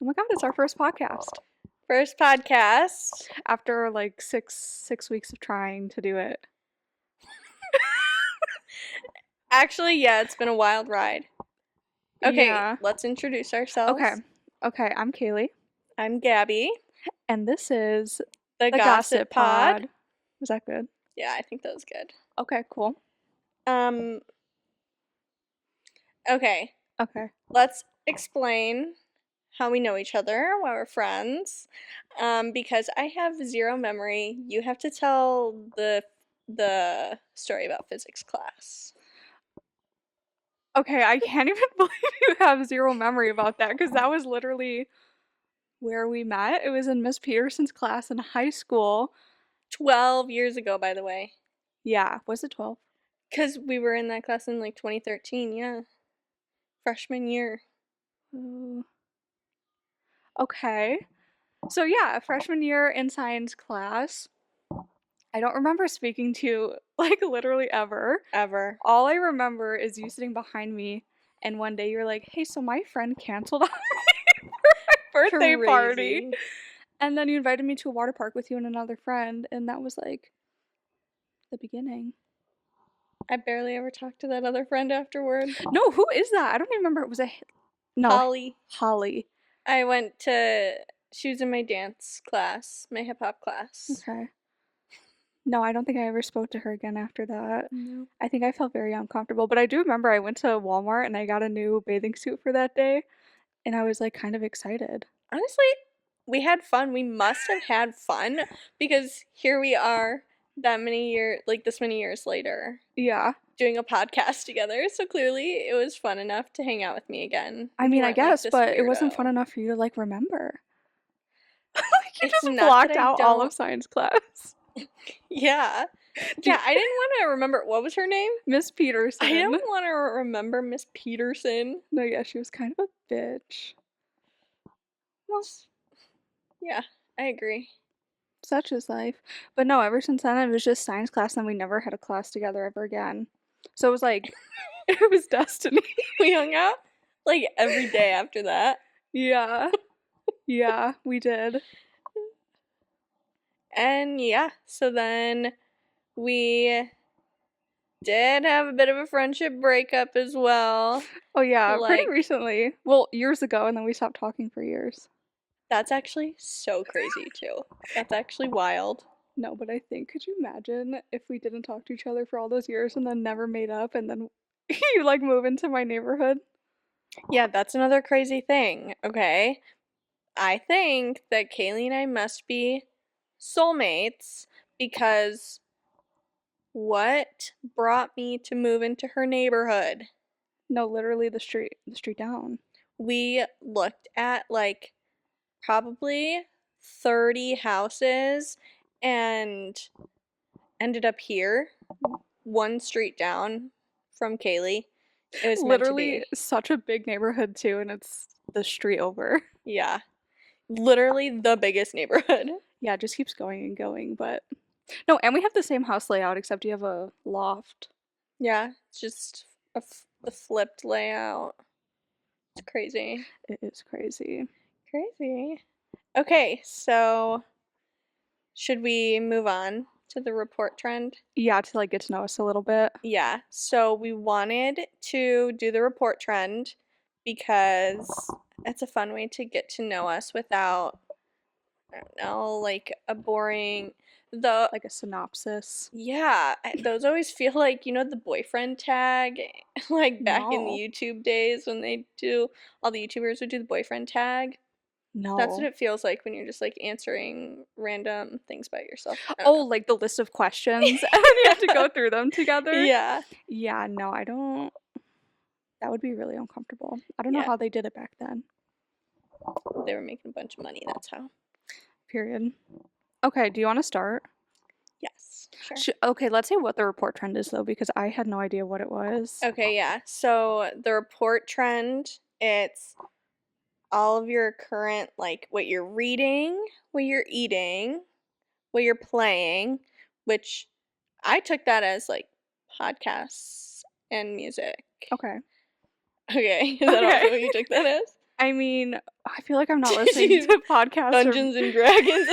Oh my God, it's our first podcast. First podcast. After like six weeks of trying to do it. Actually, yeah, it's been a wild ride. Okay, Yeah. let's introduce ourselves. Okay, I'm Kaylee. I'm Gabby, And this is the the Gossip Pod. Was that good? Yeah, I think that was good. Okay, cool. Okay, Okay. let's explain how we know each other, why we're friends. Because I have zero memory, you have to tell the story about physics class. Okay, I can't even believe you have zero memory about that because that was literally where we met. It was in Miss Peterson's class in high school. 12 years ago, by the way. Yeah, was it 12? Because we were in that class in like 2013, yeah. Freshman year. Okay. So yeah, freshman year in science class. I don't remember speaking to you like literally ever. Ever. All I remember is you sitting behind me and one day you're like, "Hey, so my friend canceled on me for my birthday party." Crazy. And then you invited me to a water park with you and another friend, and that was like the beginning. I barely ever talked to that other friend afterward. No, who is that? I don't even remember. It was no, Holly. Holly. She was in my dance class, my hip hop class. Okay. No, I don't think I ever spoke to her again after that. No. I think I felt very uncomfortable, but I do remember I went to Walmart and I got a new bathing suit for that day, and I was like kind of excited. Honestly, we had fun. We must have had fun because here we are this many years later. Yeah. Doing a podcast together. So clearly it was fun enough to hang out with me again. I mean, I guess, but it wasn't fun enough for you to like remember. Like you It's just not blocked that I out all don't- of science class. Yeah. Yeah, I didn't want to remember. What was her name? Miss Peterson. I didn't want to remember Miss Peterson. No, yeah, she was kind of a bitch. Well, Yeah, I agree. such is life. But no, ever since then, it was just science class, and we never had a class together ever again. So it was like, it was destiny. We hung out like every day after that. Yeah. Yeah, we did. And yeah, so then we did have a bit of a friendship breakup as well. Oh yeah, pretty Like- recently. Well, years ago, and then we stopped talking for years. That's actually so crazy too. That's actually wild. No, but I think, could you imagine if we didn't talk to each other for all those years and then never made up and then you like move into my neighborhood? Yeah, that's another crazy thing, okay? I think that Kaylee and I must be soulmates because what brought me to move into her neighborhood? No, literally the street down. We looked at like probably 30 houses and ended up here, one street down from Kaylee. It was Literally such a big neighborhood too, and it's the street over. Yeah. Literally the biggest neighborhood. Yeah, it just keeps going and going, but no, and we have the same house layout except you have a loft. Yeah, it's just the flipped layout. It's crazy. It is crazy. Crazy. Okay, so should we move on to the report trend? Yeah, to like get to know us a little bit. Yeah, so we wanted to do the report trend because it's a fun way to get to know us without, I don't know, like a boring, Like a synopsis. yeah, those always feel like, the boyfriend tag, like back in the No. YouTube days when all the YouTubers would do the boyfriend tag. No. That's what it feels like when you're just like answering random things about yourself. Oh, like the list of questions, and then you have to go through them together. Yeah. Yeah, no, I don't. That would be really uncomfortable. I don't know Yeah. how they did it back then. They were making a bunch of money, that's how. Period. Okay, do you want to start? Yes, sure. Okay, let's say what the report trend is though, because I had no idea what it was. Okay, yeah. So the report trend, it's all of your current, like what you're reading, what you're eating, what you're playing, which I took that as like podcasts and music. Okay. Okay, is that also what you took that as? I mean, I feel like I'm not listening She's to podcasts or Dungeons and Dragons.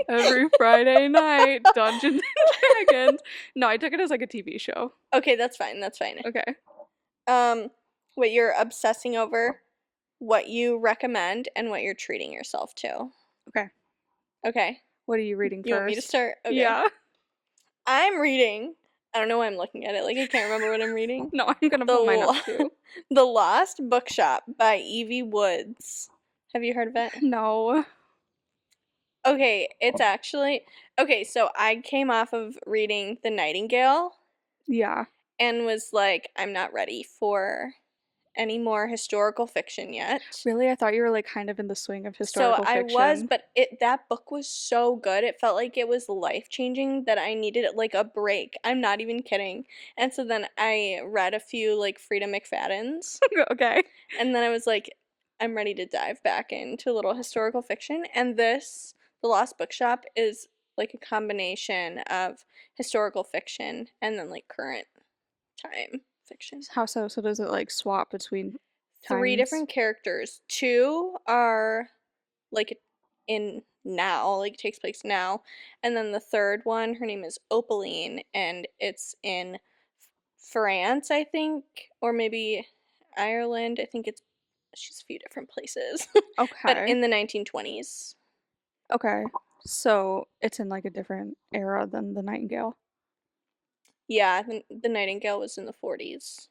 every Friday night, Dungeons and Dragons. No, I took it as like a TV show. Okay, that's fine. That's fine. Okay. Um, what you're obsessing over, what you recommend, and what you're treating yourself to. Okay. Okay. What are you reading You want me to first? start? Okay. Yeah. I'm reading. I don't know why I'm looking at it. Like I can't remember what I'm reading. No, I'm gonna pull mine up too. The Lost Bookshop by Evie Woods. Have you heard of it? No. Okay, it's actually okay. So I came off of reading The Nightingale Yeah. and was like, I'm not ready for any more historical fiction yet. Really? I thought you were like kind of in the swing of So historical I fiction. was, but that book was so good. It felt like it was life-changing that I needed like a break. I'm not even kidding. And so then I read a few like Frida McFadden's, Okay. and then I was like, I'm ready to dive back into a little historical fiction. And this, The Lost Bookshop, is like a combination of historical fiction and then like current time fiction. How so? So does it like swap between Three times? different characters. Two are like in now, like takes place now. And then the third one, her name is Opaline, and it's in France, I think, or maybe Ireland. I think she's a few different places. But Okay. in the 1920s. Okay. So it's in like a different era than the Nightingale. Yeah, the Nightingale was in the 40s.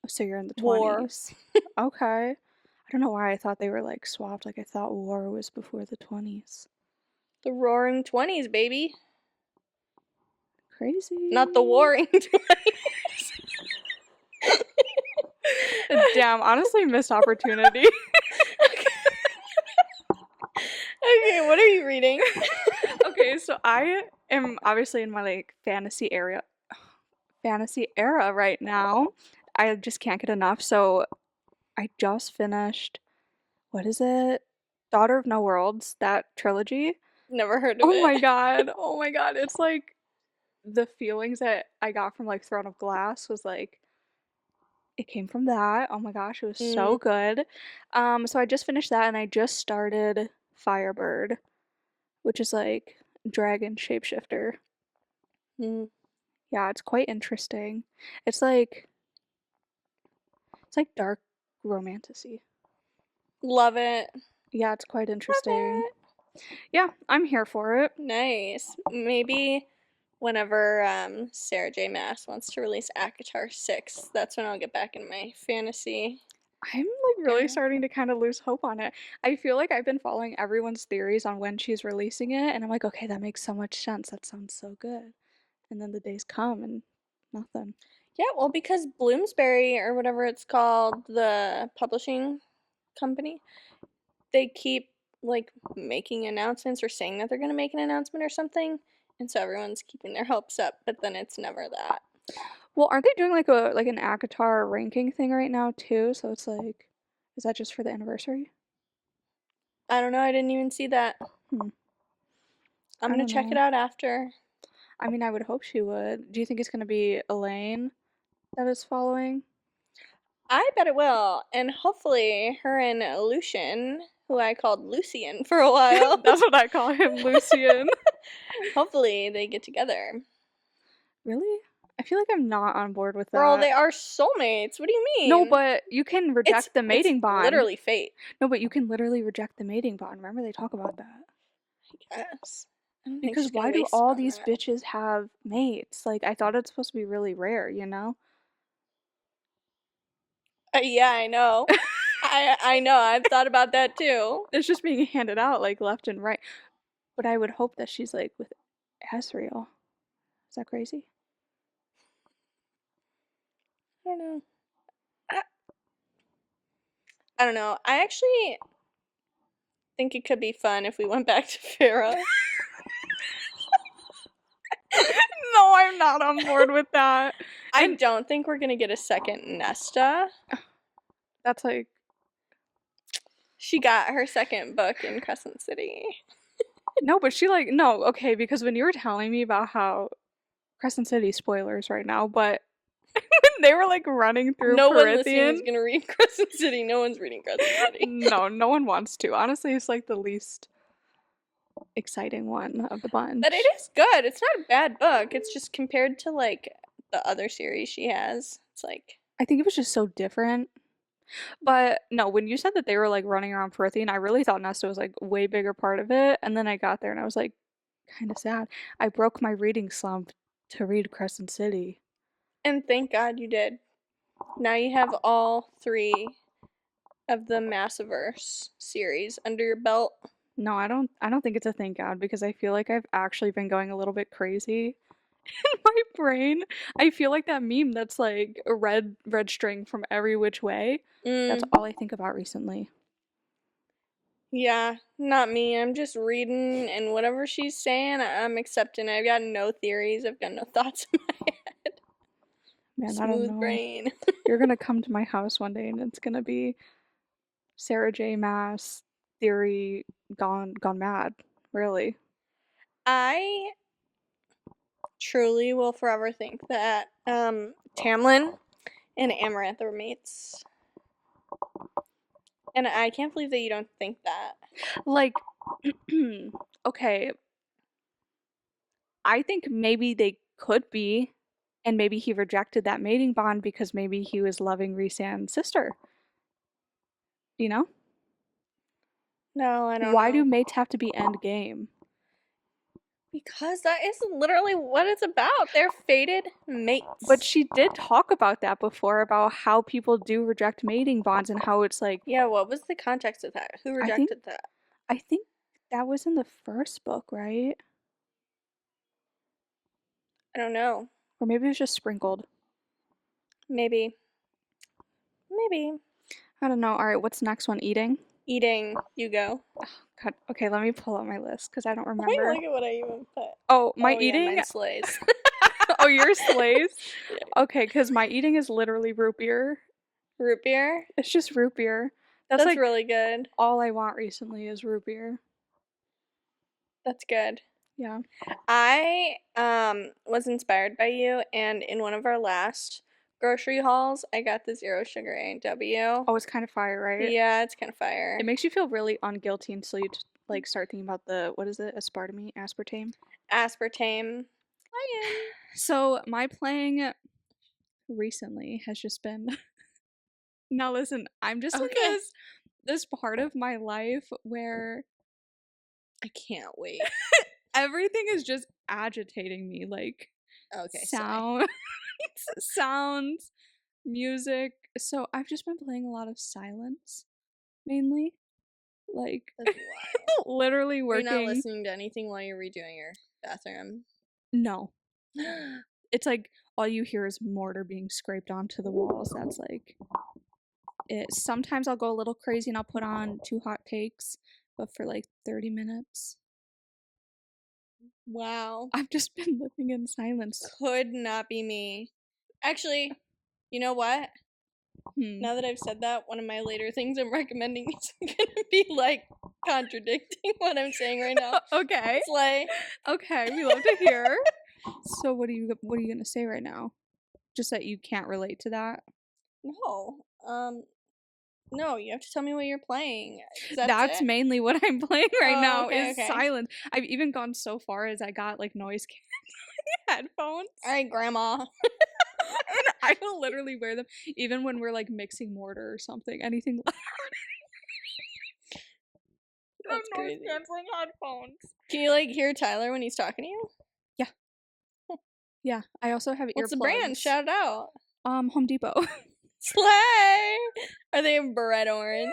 So you're in the War. 20s. Okay. I don't know why I thought they were like swapped. Like I thought war was before the 20s. The Roaring 20s, baby. Crazy. Not the Warring 20s. Damn, honestly missed opportunity. Okay, what are you reading? Okay, so I am obviously in my like fantasy era right now. I just can't get enough. So I just finished, what is it? Daughter of No Worlds, that trilogy. Never heard of Oh it. my god. Oh my god. It's like the feelings that I got from like Throne of Glass was like it came from that. Oh my gosh, it was so good. So I just finished that and I just started Firebird, which is like dragon shapeshifter. Mm. Yeah, it's quite interesting. It's like dark romantasy. Love it. Yeah, it's quite Love interesting. it. Yeah, I'm here for it. Nice. Maybe whenever Sarah J. Maas wants to release ACOTAR 6, that's when I'll get back in my fantasy. I'm like really Yeah. starting to kind of lose hope on it. I feel like I've been following everyone's theories on when she's releasing it, and I'm like, okay, that makes so much sense. That sounds so good. And then the days come and nothing. Yeah, well, because Bloomsbury, or whatever it's called, the publishing company, they keep like making announcements or saying that they're going to make an announcement or something. And so everyone's keeping their hopes up, but then it's never that. Well, aren't they doing like an ACOTAR ranking thing right now too? So it's like, is that just for the anniversary? I don't know. I didn't even see that. Hmm. I'm I going don't to check it know. out after. I mean, I would hope she would. Do you think it's gonna be Elaine that is following? I bet it will. And hopefully, her and Lucian, who I called Lucian for a while, That's what I call him, Lucian. hopefully they get together. Really? I feel like I'm not on board with Girl, that. they are soulmates. What do you mean? No, but you can reject the mating it's bond. literally fate. No, but you can literally reject the mating bond. Remember they talk about that. I guess. I don't think Because she's gonna why do waste it all on these that. bitches have mates? Like I thought it's supposed to be really rare, you know? Yeah, I know. I know. I've thought about that too. It's just being handed out like left and right. But I would hope that she's like with Asriel. Is that crazy? I don't know. I don't know. I actually think it could be fun if we went back to Farah. No, I'm not on board with that. I don't think we're gonna get a second Nesta. That's like She got her second book in Crescent City. no, but she like no, okay, because when you were telling me about how Crescent City spoilers right now, but when They were like running through No one listening Perithian. is gonna read Crescent City. No one's reading Crescent City. No, no one wants to. Honestly, it's like the least exciting one of the bunch. But it is good. It's not a bad book. It's just compared to like the other series she has. It's like I think it was just so different. But no, when you said that they were like running around Perithian, I really thought Nesta was like way bigger part of it. And then I got there and I was like kind of sad. I broke my reading slump to read Crescent City. and thank God you did. Now you have all 3 of the Massiverse series under your belt. No, I don't think it's a thank God because I feel like I've actually been going a little bit crazy in my brain. I feel like that meme that's like a red string from every which way. That's Mm, all I think about recently. yeah, not me. I'm just reading, and whatever she's saying, I'm accepting. I've got no theories. I've got no thoughts in my head. Man, I don't Smooth know. brain. You're gonna come to my house one day and it's gonna be Sarah J. Maas theory gone mad. Really. I truly will forever think that Tamlin and Amaranth are mates. And I can't believe that you don't think that. Like okay, I think maybe they could be, and maybe he rejected that mating bond because maybe he was loving Rhysand's sister. You know? No, I don't Why do know. mates have to be end game? Because that is literally what it's about. They're fated But mates. she did talk about that before about how people do reject mating bonds and how it's like Yeah, what was the context of that? Who I think rejected that? I think that was in the first book, right? I don't know. Or maybe it was just sprinkled. Maybe. Maybe. I don't know. All right, what's the next one? Eating? Eating, you go. God. Okay, let me pull up my list because I don't Let me remember. look at what I even put. Oh, my Oh yeah, eating? mine slays. Oh, yours slays? Yeah. Okay, because my eating is literally root beer. Root beer? It's just root beer. That's That's like really good. all I want recently is root beer. That's good. Yeah. I was inspired by you, and in one of our last grocery hauls, I got the zero sugar A&W. Oh, it's kind of fire, right? Yeah, it's kind of It fire. makes you feel really unguilty until you like start thinking about the what is it? Aspartame? Aspartame. Lion. So my playing recently has just been now listen, I'm just in Okay. this part of my life where I can't wait. everything is just agitating me like Okay, slay. sound sounds, music. So I've just been playing a lot of silence mainly. Like That's wild. literally Are you not working. listening to anything while you're redoing your bathroom? No. It's like all you hear is mortar being scraped onto the walls. That's like it. Sometimes I'll go a little crazy and I'll put on 2 hot takes, but for like 30 minutes, Wow. I've just been living in silence. Could not be me. Actually, you know what? Hmm. Now that I've said that, one of my later things I'm recommending is gonna be like contradicting what I'm saying right now. Okay. Slay. Okay, we love to hear. So what are you gonna say right now? Just that you can't relate to that? No. No, you have to tell me what you're playing. That's That's it? mainly what I'm playing right Oh, now okay, is okay. silence. I've even gone so far as I got like noise canceling headphones. Alright, Grandma. And I will literally wear them even when we're like mixing mortar or something. Anything loud. That's Noise crazy. canceling headphones. Can you like hear Tyler when he's talking to you? Yeah. Yeah. I also have What's the brand? earplugs. Shout it out. Home Depot. Slay! Are they bread orange?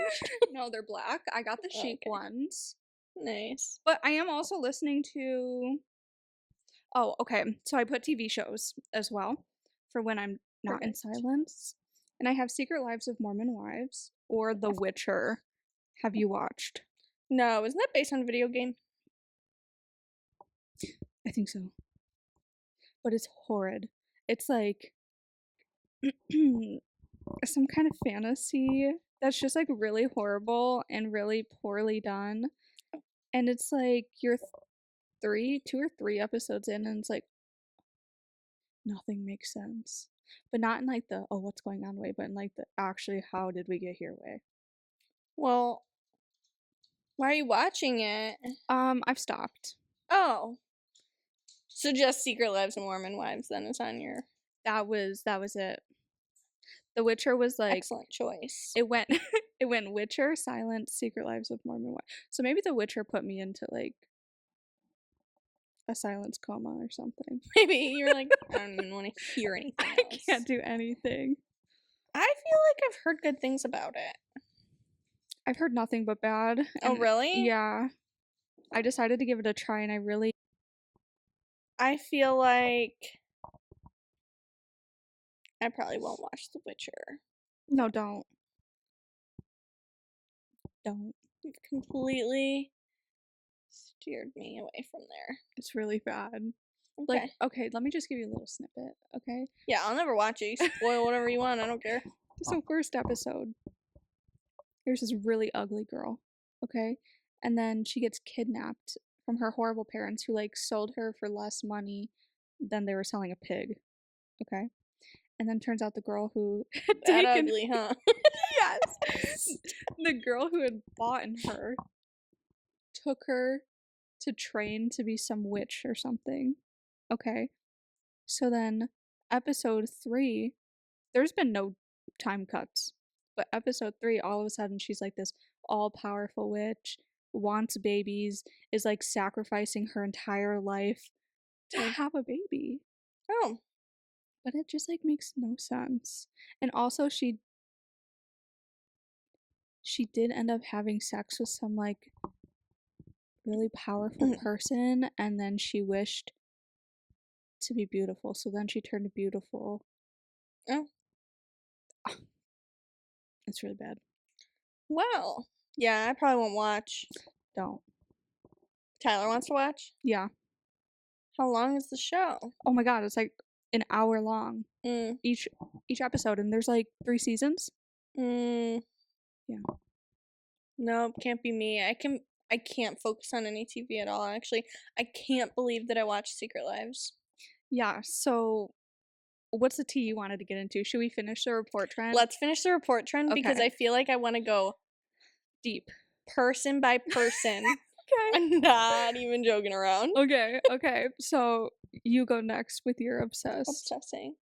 No, they're black. I got the chic Okay. ones. Nice. But I am also listening to oh, okay. So I put TV shows as well for when I'm not in Perfect. silence. And I have Secret Lives of Mormon Wives or The Witcher. Have you watched? No, isn't that based on a video game? I think so. But it's horrid. It's like some kind of fantasy that's just like really horrible and really poorly done. And it's like you're 2 or 3 episodes in, and it's like nothing makes sense. but not in like the oh what's going on way, but in like the actually how did we get here way. Well, why are you watching it? I've stopped. Oh. So just Secret Lives of Mormon Wives then is on your That was it. The Witcher was like excellent choice. it went it went Witcher, Silent, Secret Lives of Mormon Wives. So maybe The Witcher put me into like a silence coma or something. Maybe you're like, I don't even want to hear anything I else. can't do anything. I feel like I've heard good things about it. I've heard nothing but bad. Oh, really? Yeah. I decided to give it a try and I feel like I probably won't watch The Witcher. no, don't. Don't. You've completely steered me away from there. It's really bad. Okay. Like, okay, let me just give you a little snippet, okay? Yeah, I'll never watch it. You spoil whatever you want. I don't care. So first episode, there's this really ugly girl, okay? And then she gets kidnapped from her horrible parents who like sold her for less money than they were selling a pig, okay? And then turns out the girl who had That taken ugly, huh? yes, the girl who had bought her took her to train to be some witch or something, okay? So then episode 3, there's been no time cuts. But episode 3, all of a sudden she's like this all-powerful witch, wants babies, is like sacrificing her entire life to have a baby. Oh. But it just like makes no sense. And also she did end up having sex with some like really powerful person and then she wished to be beautiful. So then she turned beautiful. Oh. It's really bad. Well, yeah, I probably won't watch. Don't. Tyler wants to watch? Yeah. How long is the show? Oh my god, it's like an hour long. Mm. Each episode and there's like 3 seasons. Mm. Yeah. Nope, can't be me. I can't focus on any TV at all, actually. I can't believe that I watched Secret Lives. Yeah, so what's the tea you wanted to get into? Should we finish the report trend? Let's finish the report trend because Okay. I feel like I want to go deep. person by person. Okay. I'm not even joking around. Okay. So you go next with your obsessed. Obsessing.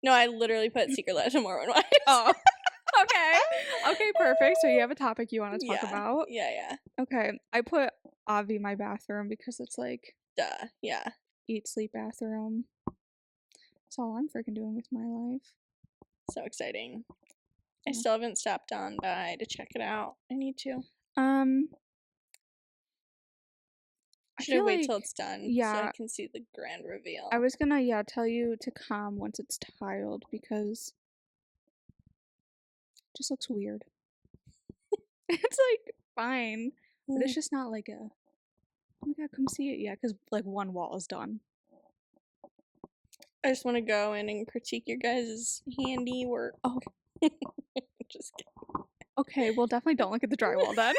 No, I literally put Secret Lives of Mormon Wives. Oh. Okay, perfect. So you have a topic you want to talk about? Yeah. Okay. I put Avi my bathroom because it's like Duh. Yeah. eat, sleep, bathroom. That's all I'm freaking doing with my life. So exciting. I Yeah. still haven't stopped on by to check it out. I need to. Should I wait till it's done? Yeah. So I can see the grand reveal. I was gonna tell you to come once it's tiled because it just looks weird. It's like fine, but it's just not like a oh my god, come see it yet because like one wall is done. I just want to go in and critique your guys' handiwork. Oh. Just kidding. Okay, well definitely don't look at the drywall then.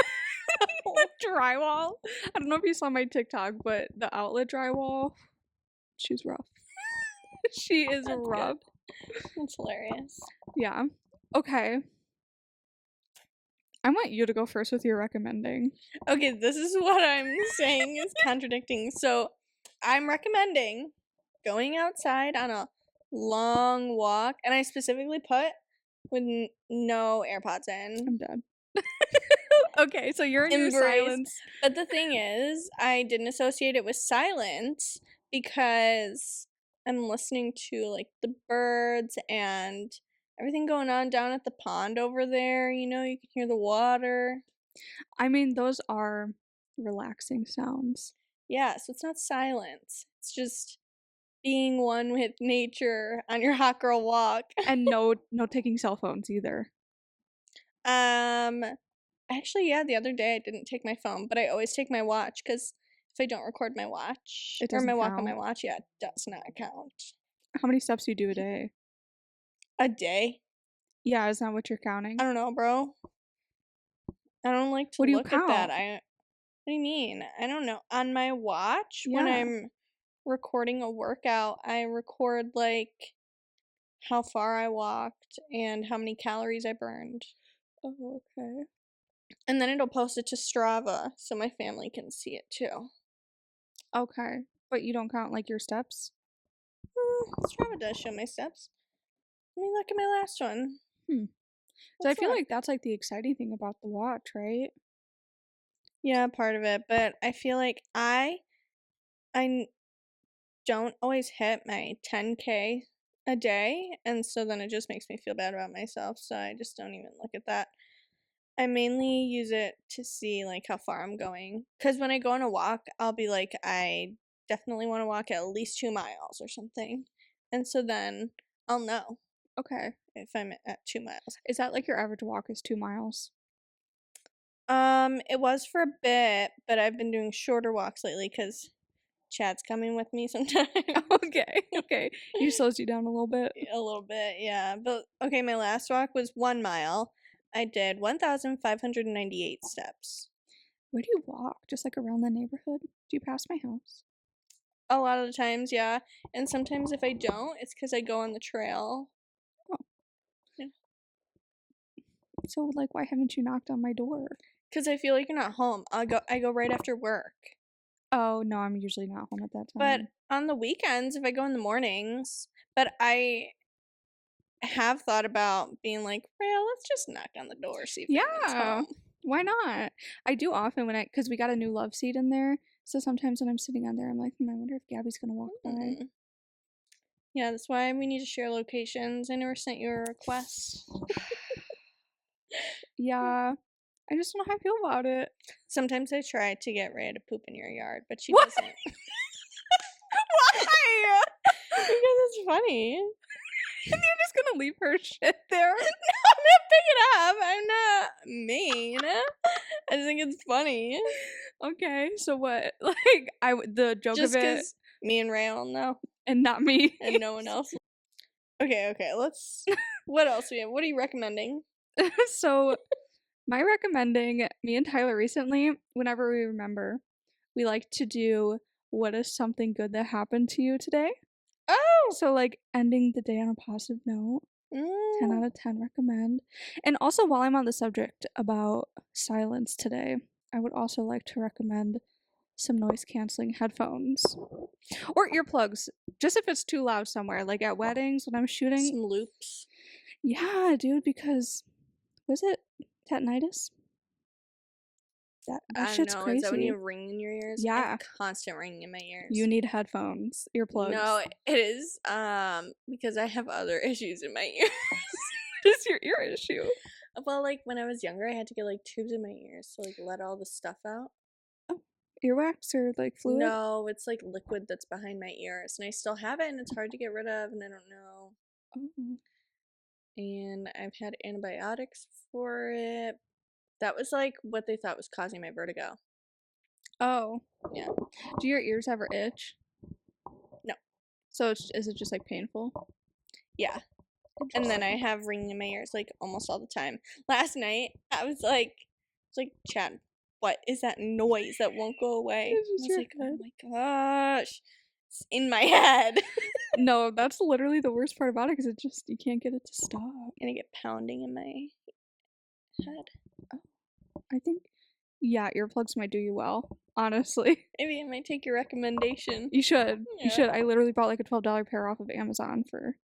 The drywall. I don't know if you saw my TikTok, but the outlet drywall, she's rough. She is That's rough. Good. That's hilarious. Yeah. Okay. I want you to go first with your recommending. Okay, this is what I'm saying is contradicting. So I'm recommending going outside on a long walk, and I specifically put with no AirPods in. I'm dead. Okay, so you're in your silence. But the thing is, I didn't associate it with silence because I'm listening to like the birds and everything going on down at the pond over there. You know, you can hear the water. I mean, those are relaxing sounds. Yeah, so it's not silence. It's just being one with nature on your hot girl walk. And no taking cell phones either. Actually, yeah, the other day I didn't take my phone, but I always take my watch because if I don't record my watch It or my doesn't walk on my count. watch, yeah, it does not count. How many steps do you do a day? A day? Yeah, is that what you're counting? I don't know, bro. I don't like to What do you look at that. count? What do you mean? I don't know. On my watch, when Yeah. I'm recording a workout, I record like how far I walked, and how many calories I burned. Oh, okay. And then it'll post it to Strava so my family can see it too. Okay. But you don't count like your steps? Strava does show my steps. Let me look at my last one. Hmm. So I Let's feel look. like that's like the exciting thing about the watch, right? Yeah, part of it, but I feel like I don't always hit my 10K a day, and so then it just makes me feel bad about myself, so I just don't even look at that. I mainly use it to see like how far I'm going. Cause when I go on a walk, I'll be like, I definitely want to walk at least 2 miles or something. And so then I'll know Okay. if I'm at 2 miles. Is that like your average walk is 2 miles? It was for a bit, but I've been doing shorter walks lately because Chad's coming with me sometimes. Okay. Okay. He slows you down a little bit. A little bit, yeah. But okay, my last walk was 1 mile. I did 1,598 steps. Where do you walk? Just like around the neighborhood? Do you pass my house? A lot of the times, yeah. And sometimes if I don't, it's because I go on the trail. Oh. Yeah. So like why haven't you knocked on my door? Because I feel like you're not home. I go right after work. Oh no, I'm usually not home at that But time. on the weekends, if I go in the mornings, but I have thought about being like, well, let's just knock on the door, see if anyone's Yeah. home. Why not? I do often because we got a new love seat in there. So sometimes when I'm sitting on there, I'm like, I wonder if Gabby's gonna walk by. Mm. Yeah, that's why we need to share locations. I never sent you a request. Yeah. I just don't know how I feel about it. Sometimes I try to get Rhea to poop in your yard, but she What? doesn't. Why? Because it's funny. And you're just gonna leave her shit there? I'm gonna pick it up. I'm not mean. I just think it's funny. Okay, so what? Like the joke Just of it, because me and Ray will know, and not me. and no one else. Okay, let's. What else we have? What are you recommending? So my recommending, me and Tyler recently, whenever we remember, we like to do what is something good that happened to you today. Oh! So like ending the day on a positive note. 10 out of 10 recommend. And also while I'm on the subject about silence today, I would also like to recommend some noise canceling headphones or earplugs, just if it's too loud somewhere, like at weddings when I'm shooting. Some loops. Yeah, dude, because was it tetanitis? That I don't shit's know. Is that when you crazy. ring in your ears? I Yeah, have constant ringing in my ears. you need headphones, earplugs. No, it is because I have other issues in my ears. What is your ear issue? Well, like when I was younger, I had to get like tubes in my ears to like let all the stuff out. Oh, earwax or like fluid? No, it's like liquid that's behind my ears, and I still have it, and it's hard to get rid of, and I don't know. Oh. And I've had antibiotics for it. That was like what they thought was causing my vertigo. Oh. Yeah. Do your ears ever itch? No. So is it just like painful? Yeah. And then I have ringing in my ears like almost all the time. Last night I was like, Chad, what is that noise that won't go away? It's I just was your like, head. oh my gosh, it's in my head. No, that's literally the worst part about it because you can't get it to stop. And I get pounding in my head. I think, yeah, earplugs might do you well, honestly. Maybe I might take your recommendation. You should. Yeah. You should. I literally bought like a $12 pair off of Amazon for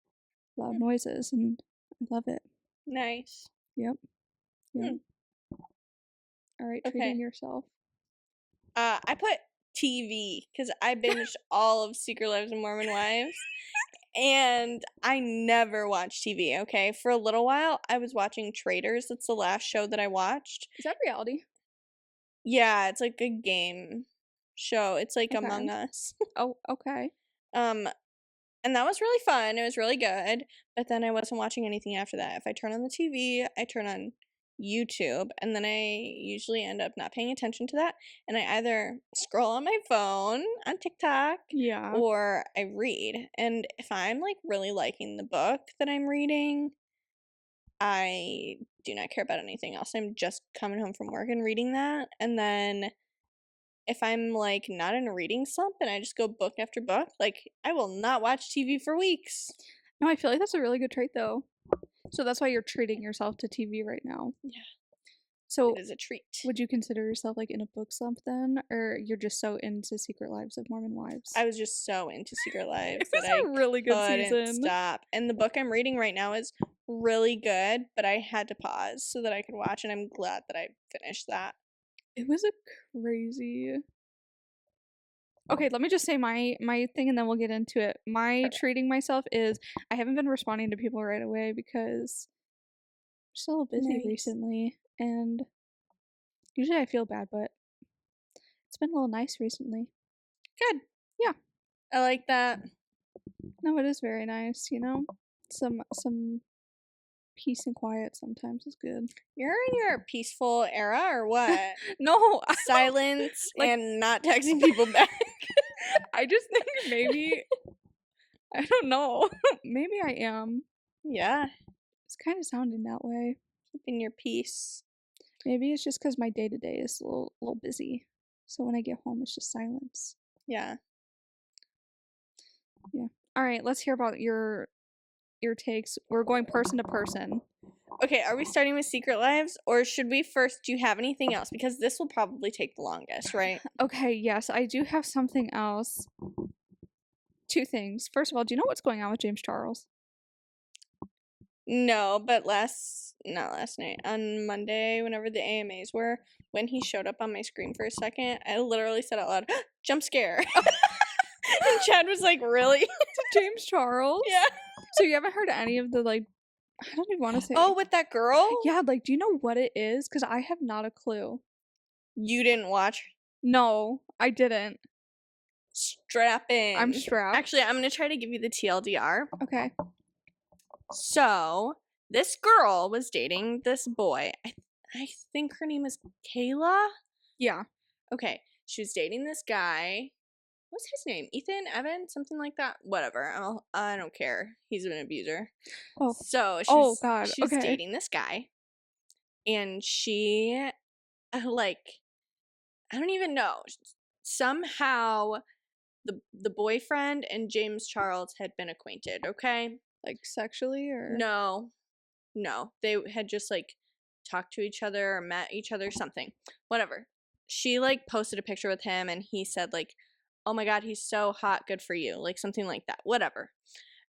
loud noises and I love it. Nice. Yep. Yep. All right, Okay. treating yourself. I put TV because I binged all of Secret Lives of Mormon Wives. And I never watch TV, okay? For a little while, I was watching Traitors. That's the last show that I watched. Is that reality? Yeah, it's like a game show. It's like Okay. Among Us. Oh, okay. And that was really fun. It was really good. But then I wasn't watching anything after that. If I turn on the TV, I turn on YouTube, and then I usually end up not paying attention to that. And I either scroll on my phone on TikTok Yeah. or I read. And if I'm like really liking the book that I'm reading, I do not care about anything else. I'm just coming home from work and reading that. And then if I'm like not in a reading slump and I just go book after book, like I will not watch TV for weeks. No, I feel like that's a really good trait though. So that's why you're treating yourself to TV right now. Yeah. So It is a treat. would you consider yourself like in a book slump then, or you're just so into Secret Lives of Mormon Wives? I was just so into Secret Lives It that was I a really good couldn't season. stop. And the book I'm reading right now is really good, but I had to pause so that I could watch, and I'm glad that I finished that. It was a crazy. Okay, let me just say my thing and then we'll get into it. My Okay. treating myself is I haven't been responding to people right away because I'm just a little busy Nice. recently, and usually I feel bad, but it's been a little nice recently. Good. Yeah. I like that. No, it is very nice, you know? Some peace and quiet sometimes is good. You're in your peaceful era or what? No, Silence like- and not texting people back. I just think maybe I don't know. Maybe I am. Yeah, It's kind of sounding that way. keeping your peace. Maybe it's just because my day to day is a little busy. So when I get home, it's just silence. Yeah. Yeah. All right, let's hear about your takes. We're going person to person. Okay, are we starting with Secret Lives, or should we first? Do you have anything else? Because this will probably take the longest, right? Okay, yes, I do have something else. Two things. First of all, do you know what's going on with James Charles? No, but not last night, on Monday, whenever the AMAs were, when he showed up on my screen for a second, I literally said out loud, "Jump scare." And Chad was like, "Really?" James Charles? Yeah. So you haven't heard any of the like I don't even want to say Oh, with that girl? Yeah, like do you know what it is? Because I have not a clue. You didn't watch? No, I didn't. Strap in. I'm strapped. Actually, I'm gonna try to give you the TLDR. Okay. So, this girl was dating this boy. I think her name is Kayla. Yeah. Okay, she was dating this guy. What's his name? Ethan, Evan, something like that. Whatever. I don't care. He's an abuser. Oh. So Oh God. she's Okay. dating this guy, and she, like, I don't even know. Somehow, the boyfriend and James Charles had been acquainted. Okay. Like sexually or No, they had just like talked to each other or met each other, something, whatever. She like posted a picture with him, and he said like, "Oh my god, he's so hot, good for you," like something like that, whatever.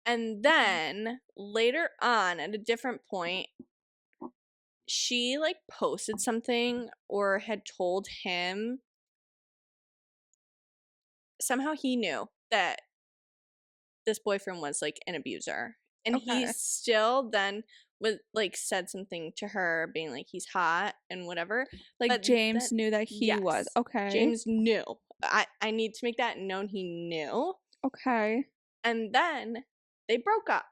And then later on, at a different point, she like posted something or had told him, somehow he knew that this boyfriend was like an abuser, and he Okay. still then was like said something to her being like he's hot and whatever. Like But James then, knew that he was. yes, Okay. James knew. I need to make that known. He knew. Okay. And then they broke up,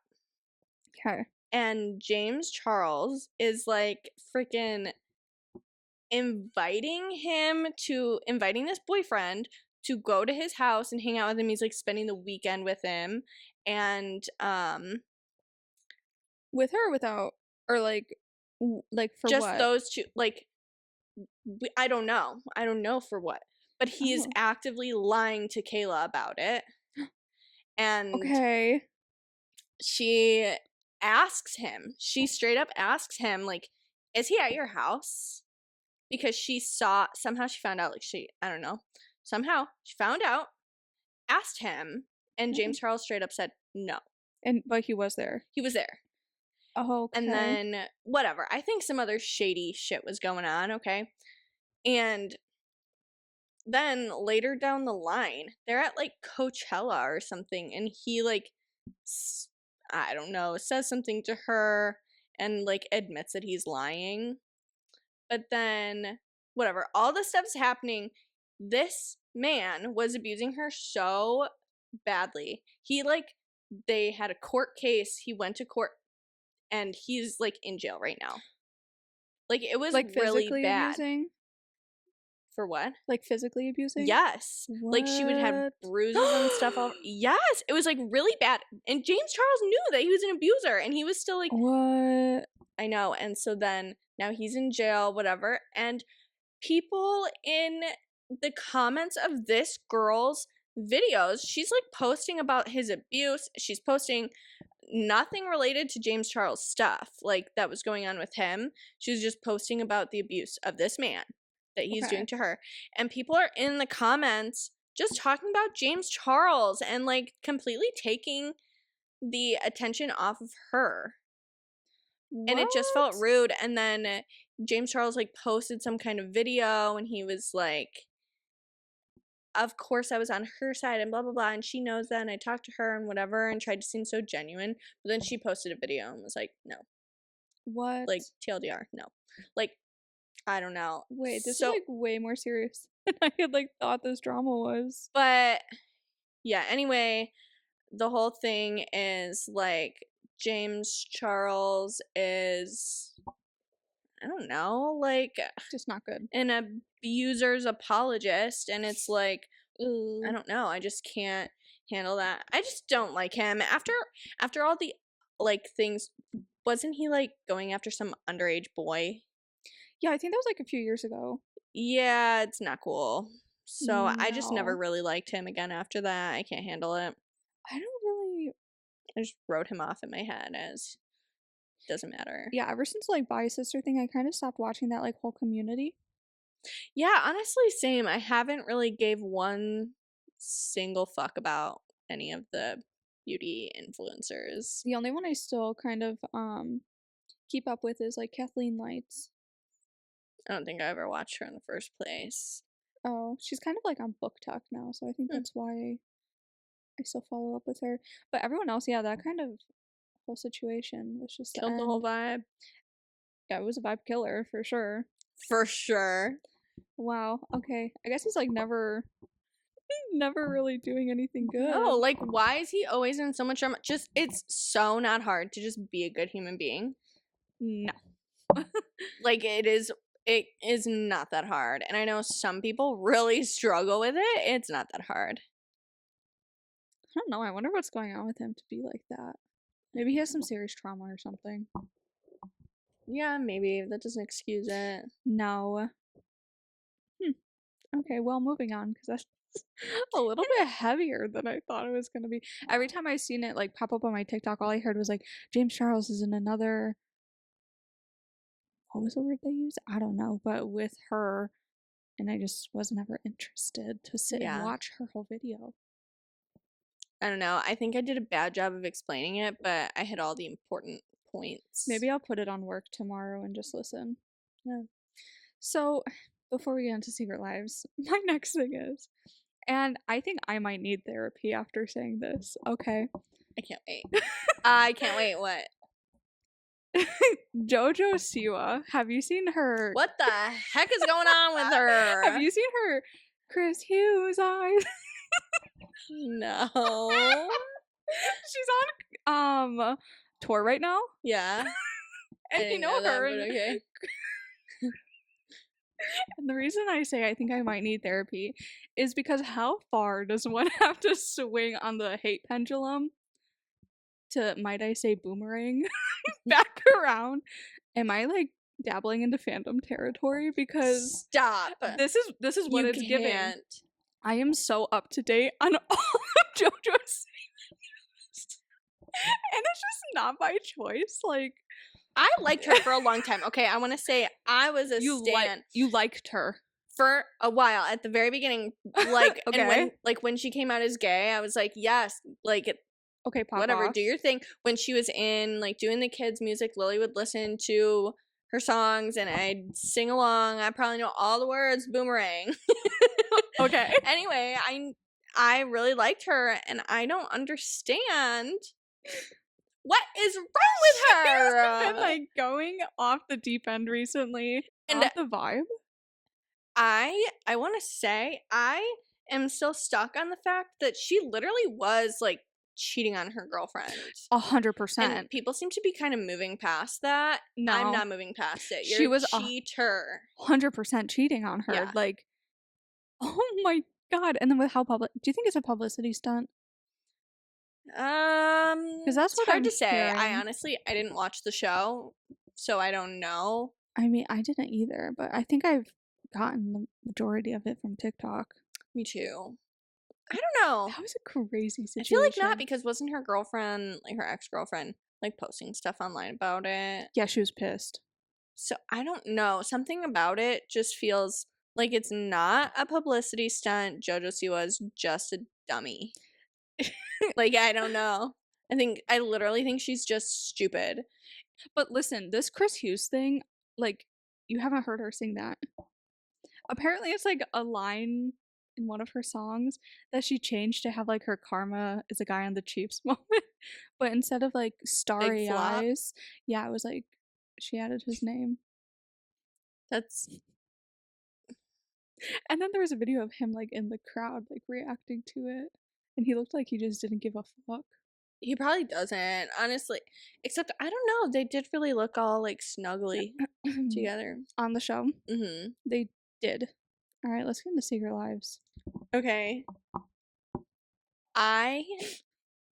Okay. and James Charles is like freaking inviting this boyfriend to go to his house and hang out with him. He's like spending the weekend with him, and With her or without? Or like like for just what? those two, like, I don't know. I don't know for what. But he is Oh. actively lying to Kayla about it. And Okay. she asks him, she straight up asks him, like, is he at your house? Because somehow she found out, like, I don't know. Somehow she found out, asked him, and James Charles straight up said no. But he was there. He was there. Oh, okay. And then, whatever. I think some other shady shit was going on, okay? And then later down the line, they're at like Coachella or something, and he like, I don't know, says something to her and like admits that he's lying. But then, whatever, all this stuff's happening. This man was abusing her so badly. They had a court case. He went to court, and he's like in jail right now. Like, it was like really physically bad. abusing? For what? Like physically abusing? Yes. Like, she would have What? bruises and stuff all. Yes, it was like really bad. And James Charles knew that he was an abuser, and he was still like, What? I know. And so then now he's in jail, whatever. And people in the comments of this girl's videos, she's like posting about his abuse. She's posting nothing related to James Charles stuff, like, that was going on with him. She was just posting about the abuse of this man that he's Okay. doing to her. And people are in the comments just talking about James Charles and, like, completely taking the attention off of her. And it just felt What? rude. And then James Charles, like, posted some kind of video and he was like, of course I was on her side and blah blah blah, and she knows that, and I talked to her and whatever, and tried to seem so genuine. But then she posted a video and was like, no, What? like, TLDR, no. Like, I don't know. Wait, this is So, like way more serious than I had like thought this drama was. but yeah, anyway, the whole thing is like James Charles is, I don't know, like, Just not good. an abuser's apologist, and it's like, Ugh. I don't know, I just can't handle that. I just don't like him. After all the, like, things, wasn't he like going after some underage boy? Yeah, I think that was like a few years ago. Yeah, it's not cool. So I just never No. really liked him again after that. I can't handle it. I don't really. I just wrote him off in my head as doesn't matter. Yeah, ever since like Bi Sister thing, I kind of stopped watching that like whole community. Yeah, honestly, same. I haven't really gave one single fuck about any of the beauty influencers. The only one I still kind of keep up with is like Kathleen Lights. I don't think I ever watched her in the first place. Oh, she's kind of like on Book Talk now, so I think that's why I still follow up with her. But everyone else, yeah, that kind of whole situation was just the Killed the whole end. vibe. Yeah, it was a vibe killer for sure. For sure. Wow. Okay. I guess he's like never really doing anything good. No, like, why is he always in so much drama? Just, it's so not hard to just be a good human being. No. Like, it is not that hard. And I know some people really struggle with it. It's not that hard. I don't know. I wonder what's going on with him to be like that. Maybe he has some serious trauma or something. Yeah, maybe. That doesn't excuse it. No. Okay, well, moving on, because that's a little bit heavier than I thought it was going to be. Every time I seen it like pop up on my TikTok, all I heard was like, James Charles is in another. What was the word they used? I don't know, but with her, and I just wasn't ever interested to sit and Yeah. watch her whole video. I don't know. I think I did a bad job of explaining it, but I hit all the important points. Maybe I'll put it on work tomorrow and just listen. Yeah. So, before we get into Secret Lives, my next thing is, and I think I might need therapy after saying this, okay? I can't wait. I can't wait. What? JoJo Siwa, have you seen her? What the heck is going on with her? Have you seen her Chris Hughes eyes? No. She's on tour right now. Yeah. And you know her. Okay. And the reason I say I think I might need therapy is because how far does one have to swing on the hate pendulum to, might I say, boomerang back around? Am I like dabbling into fandom territory? Because stop. This is what it's giving. I am so up to date on all of JoJo's and it's just not my choice. Like, I liked her for a long time. Okay, I want to say I was a stan. You liked her for a while at the very beginning, like, okay. And when she came out as gay, I was like, yes, like, okay, pop whatever, off. do your thing. When she was in like doing the kids' music, Lily would listen to her songs and I'd sing along. I probably know all the words. Boomerang. Okay. Anyway, I really liked her, and I don't understand what is wrong with her. She's been like going off the deep end recently, and off the vibe. I want to say I am still stuck on the fact that she literally was like cheating on her girlfriend. 100%. And people seem to be kind of moving past that. No, I'm not moving past it. You're she was a cheater. 100% cheating on her. Yeah. Like, oh my god! And then with how public? Do you think it's a publicity stunt? Because that's what hard I'm to say. hearing. I didn't watch the show, so I don't know. I mean, I didn't either, but I think I've gotten the majority of it from TikTok. Me too. I don't know. That was a crazy I feel like not situation. because wasn't her girlfriend, like her ex-girlfriend, like posting stuff online about it? Yeah, she was pissed. So I don't know. Something about it just feels like it's not a publicity stunt. JoJo Siwa is just a dummy. Like, I don't know. I literally think she's just stupid. But listen, this Chris Hughes thing, like, you haven't heard her sing that. Apparently, it's like a line in one of her songs that she changed to have like her karma is a guy on the Chiefs moment. But instead of like Big starry flop. eyes, yeah, it was like she added his name. That's And then there was a video of him like in the crowd, like reacting to it. And he looked like he just didn't give a fuck. he probably doesn't, honestly. Except I don't know, they did really look all like snuggly together. On the show, Mm-hmm. they did. All right, let's get into Secret Lives. Okay.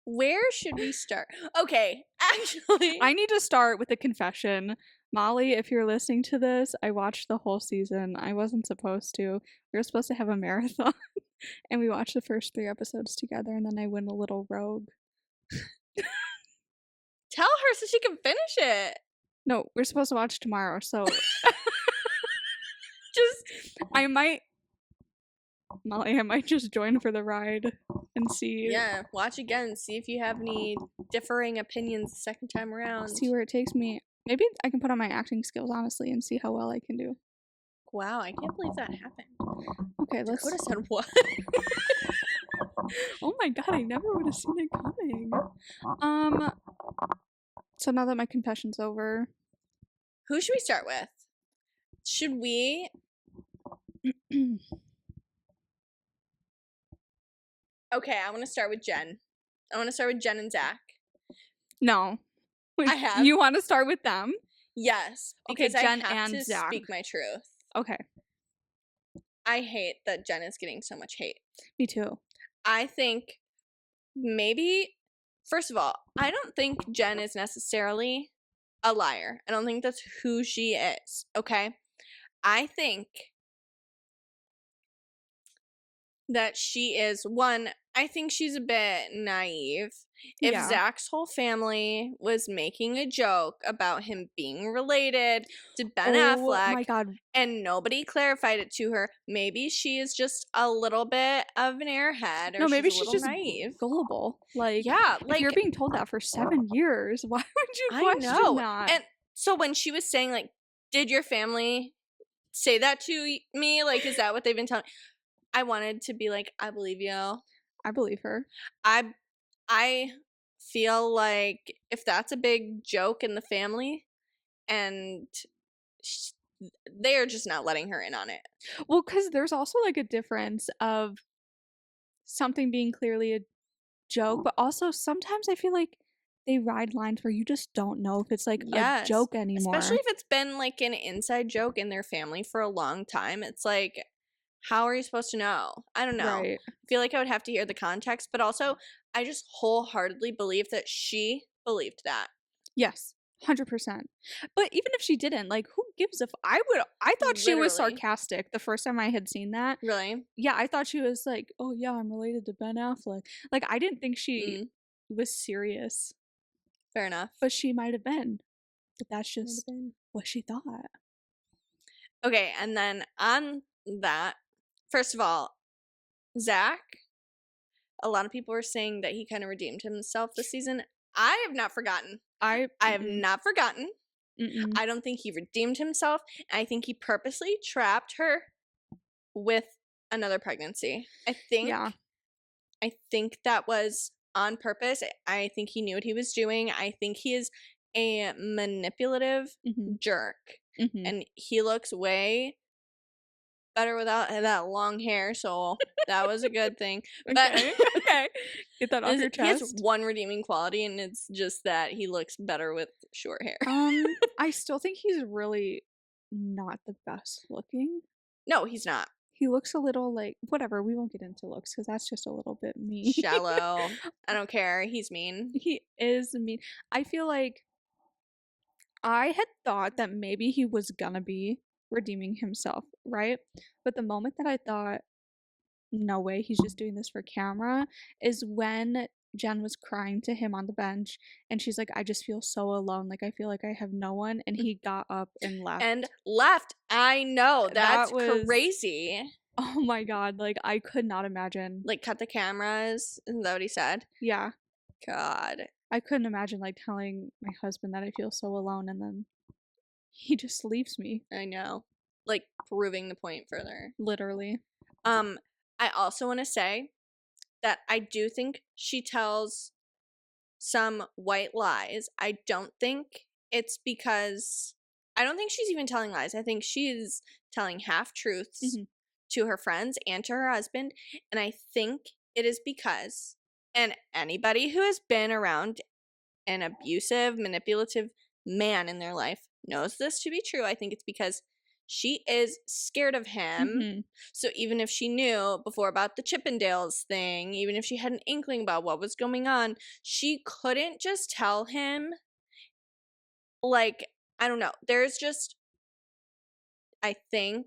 Where should we start? Okay, actually. I need to start with a confession. Molly, if you're listening to this, I watched the whole season. I wasn't supposed to. We were supposed to have a marathon, and we watched the first 3 episodes together, and then I went a little rogue. Tell her so she can finish it. No, we're supposed to watch tomorrow, so just Molly, I might just join for the ride and see. Yeah, watch again. See if you have any differing opinions the second time around. See where it takes me. Maybe I can put on my acting skills honestly and see how well I can do. Wow, I can't believe that happened. Okay, let's. Dakota said what? Oh my god, I never would have seen it coming. So now that my confession's over, Who should we start with? Should we? Okay, I want to start with Jen. I want to start with Jen and Zach. no. I have. You want to start with them? Yes, because Okay, Jen I have and to Zach. speak my truth. Okay, I hate that Jen is getting so much hate. me too. I think maybe, first of all, I don't think Jen is necessarily a liar. I don't think that's who she is, okay? I think that she is I think she's a bit naive. If Yeah. Zach's whole family was making a joke about him being related to Ben Affleck, Oh my god. and nobody clarified it to her, maybe she is just a little bit of an airhead, or No, maybe she's a she's little just naive. gullible. Like, Yeah, if like you're being told that for 7 years, why would you I question know. that? And so when she was saying like, did your family say that to me? Like, is that what they've been telling? I wanted to be like, I believe you. I believe her. I feel like if that's a big joke in the family, and they are just not letting her in on it. Well, because there's also like a difference of something being clearly a joke, but also sometimes I feel like they ride lines where you just don't know if it's like a joke anymore. Especially if it's been like an inside joke in their family for a long time. It's like, how are you supposed to know? I don't know. Right. I feel like I would have to hear the context, but also I just wholeheartedly believe that she believed that. Yes. 100%. But even if she didn't, like, who gives a I thought she was Literally. sarcastic the first time I had seen that. Really? Yeah, I thought she was like, oh yeah, I'm related to Ben Affleck. Like, I didn't think she was serious. Fair enough. But she might have been. But that's just what she thought. Okay, and then on that, first of all, Zach, a lot of people were saying that he kind of redeemed himself this season. I have not forgotten. I have not forgotten. I don't think he redeemed himself. I think he purposely trapped her with another pregnancy. I think that was on purpose. I think he knew what he was doing. I think he is a manipulative jerk. And he looks way better without that long hair, so that was a good thing. But okay. Get that off your chest. He has one redeeming quality, and it's just that he looks better with short hair. I still think he's really not the best looking. No, he's not. He looks a little like whatever. We won't get into looks because that's just a little bit mean. Shallow. I don't care. He's mean. He is mean. I feel like I had thought that maybe he was gonna be redeeming himself, right? But the moment that I thought no way, he's just doing this for camera, is when Jen was crying to him on the bench and she's like, I just feel so alone. Like, I feel like I have no one. And he got up and And left. left. I know. That That's was, crazy. oh my God. Like, I could not imagine. Like, cut the cameras. Isn't that what he said? Yeah. God. I couldn't imagine, like, telling my husband that I feel so alone and then he just leaves me. I know. Like, proving the point further. Literally. I also want to say that I do think she tells some white lies. I don't think it's because I don't think she's even telling lies. I think she's telling half truths Hmm. to her friends and to her husband. And I think it is because, and anybody who has been around an abusive, manipulative man in their life knows this to be true. I think it's because she is scared of him. Hmm. So even if she knew before about the Chippendales thing, even if she had an inkling about what was going on, she couldn't just tell him. Like, I don't know. There's just, I think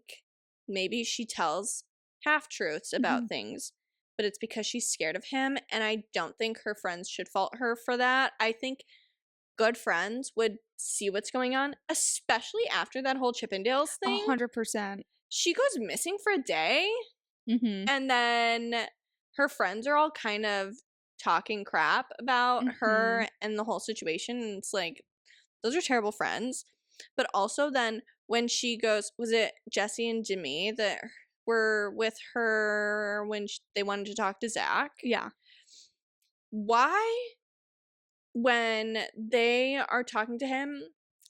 maybe she tells half truths Hmm. about things, but it's because she's scared of him. And I don't think her friends should fault her for that. I think good friends would see what's going on, especially after that whole Chippendales A thing. 100%. She goes missing for a day, Hmm. and then her friends are all kind of talking crap about Hmm. her and the whole situation. And it's like, those are terrible friends. But also, then when she goes, was it Jesse and Jimmy that were with her when they wanted to talk to Zach? Yeah. Why when they are talking to him,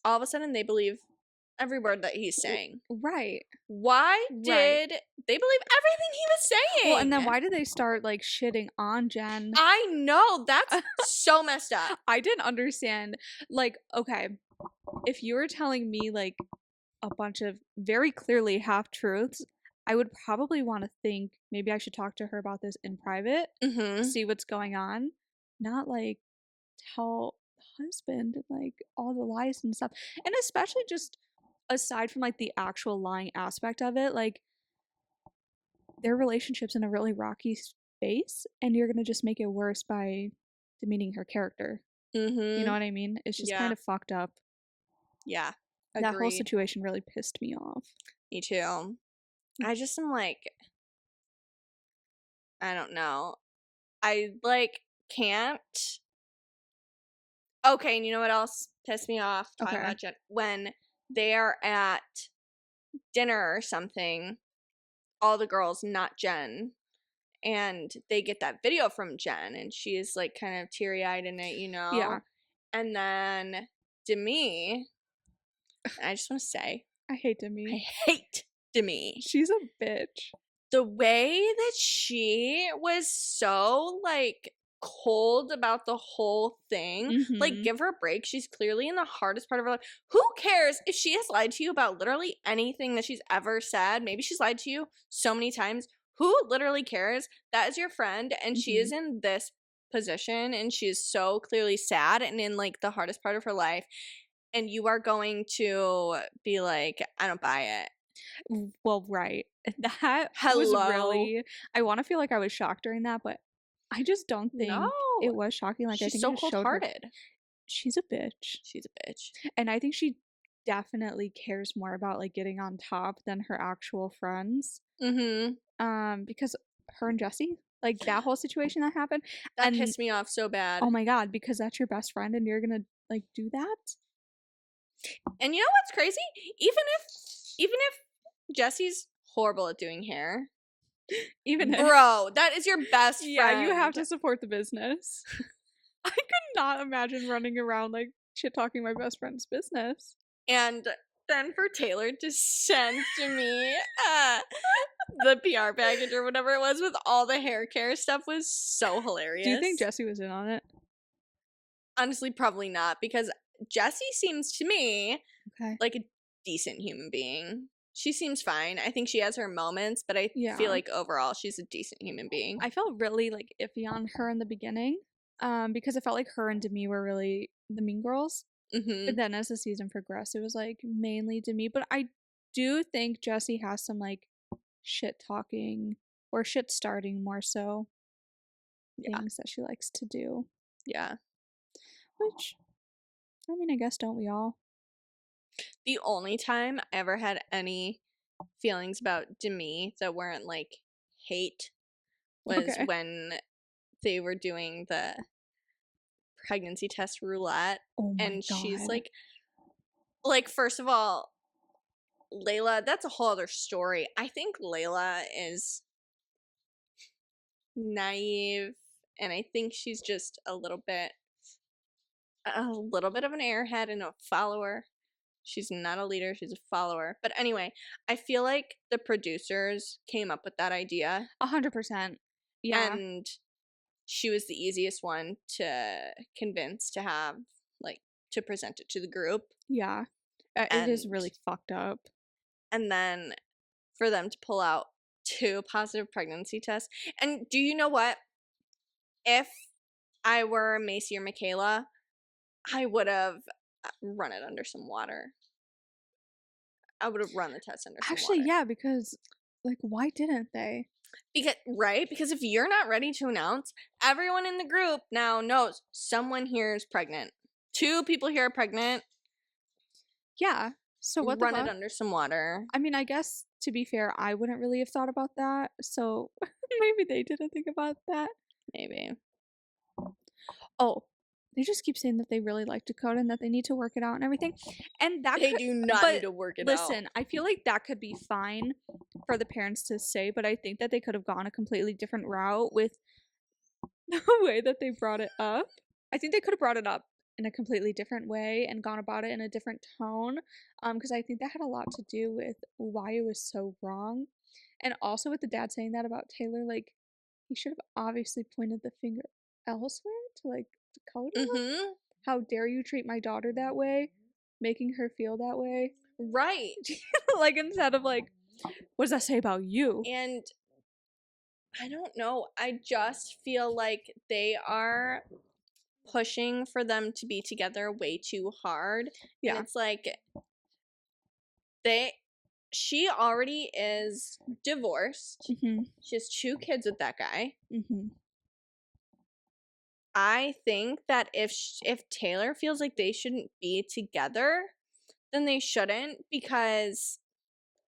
all of a sudden they believe every word that he's saying. Right. Why Right. did they believe everything he was Well, and then saying? why did they start like shitting on Jen? I know, that's so messed up. I didn't understand. Like, okay, if you were telling me like a bunch of very clearly half truths, I would probably want to think maybe I should talk to her about this in private, Mm-hmm. see what's going on, not like tell the husband and like all the lies and stuff. And especially just aside from like the actual lying aspect of it, like their relationship's in a really rocky space and you're going to just make it worse by demeaning her character. You know Mm-hmm. what I mean? It's just kind Yeah. of fucked up. Yeah. That whole Agreed. situation really pissed me off. Me too. I just am like, I don't know. I like can't. Okay, and you know what else pissed me off talking Okay. about Jen? When they are at dinner or something, all the girls, not Jen, and they get that video from Jen, and she's like kind of teary eyed in it, Yeah. And then Demi, I just want to say, I hate I Demi. hate Demi. She's a bitch. The way that she was so like cold about the whole thing, like Mhm. give her a break. She's clearly in the hardest part of her life. Who cares if she has lied to you about literally anything that she's ever said? Maybe she's lied to you so many times. Who literally cares? That is your friend, and she is Mhm. in this position, and she is so clearly sad and in like the hardest part of her life. And you are going to be like, I don't buy it. Well, right. That was Hello. really I want to feel like I was shocked during that, but I just don't No. think it was shocking. Like I She's think it so just showed her cold-hearted. she's a bitch. She's a bitch. And I think she definitely cares more about like getting on top than her actual friends. Mhm. Because her and Jesse, like that whole situation that happened, That and pissed me off so oh bad. my God, because that's your best friend and you're gonna like do that? And you know what's crazy? Even if Jesse's horrible at doing hair, Even if bro, that is your best yeah, you have friend. to support the business. I could not imagine running around like shit talking my best friend's business. And then for Taylor to send to me the PR package or whatever it was with all the hair care stuff was so Do you think hilarious. Jesse was in on it? Honestly, probably not, because Jessie seems to me Okay. like a decent human being. She seems fine. I think she has her moments, but I feel Yeah. like overall she's a decent human being. I felt really like iffy on her in the beginning. Because I felt like her and Demi were really the mean girls. But Mhm. then as the season progressed, it was like mainly Demi. But I do think Jesse has some like shit talking or shit starting more so. Yeah. Things that she likes to do. Yeah. Which, I mean, I guess don't we all? The only time I ever had any feelings about Demi that weren't like hate was Okay. when they were doing the pregnancy test roulette, Oh my and she's god. like first of all, Layla, that's a whole other story. I think Layla is naive, and I think she's just a little bit of an airhead and a follower. She's not a leader, she's a follower. But anyway, I feel like the producers came up with that idea, 100%. Yeah. and she was the easiest one to convince to have, like, to present it to the group. Yeah. It is And really fucked up. then for them to pull out 2 positive pregnancy tests. And do you know what? If I were Macy or Michaela, I would have run it under some water. I would have run the test under some Actually, water. yeah, because like why didn't they? Because if you're not ready to announce, everyone in the group now knows someone here is pregnant. 2 people here are pregnant. Yeah. So what the Run it fuck? under some water. I mean, I guess to be fair, I wouldn't really have thought about that. So maybe they didn't think about that. Maybe. Oh, they just keep saying that they really like Dakota and that they need to work it out and everything. And that They could, do not need but to work it out. listen, I feel like that could be fine for the parents to say, but I think that they could have gone a completely different route with the way that they brought it up. I think they could have brought it up in a completely different way and gone about it in a different tone. Because I think that had a lot to do with why it was so wrong. And also with the dad saying that about Taylor, like he should have obviously pointed the finger elsewhere to like Dakota. Mm-hmm. How dare you treat my daughter that way? Making her feel that way. Right. Like instead of like, what does that say about you? And I don't know. I just feel like they are pushing for them to be together way too hard. And Yeah. it's like they she already is divorced. Mm-hmm. She has 2 kids with that guy. Mm-hmm. I think that if Taylor feels like they shouldn't be together, then they shouldn't, because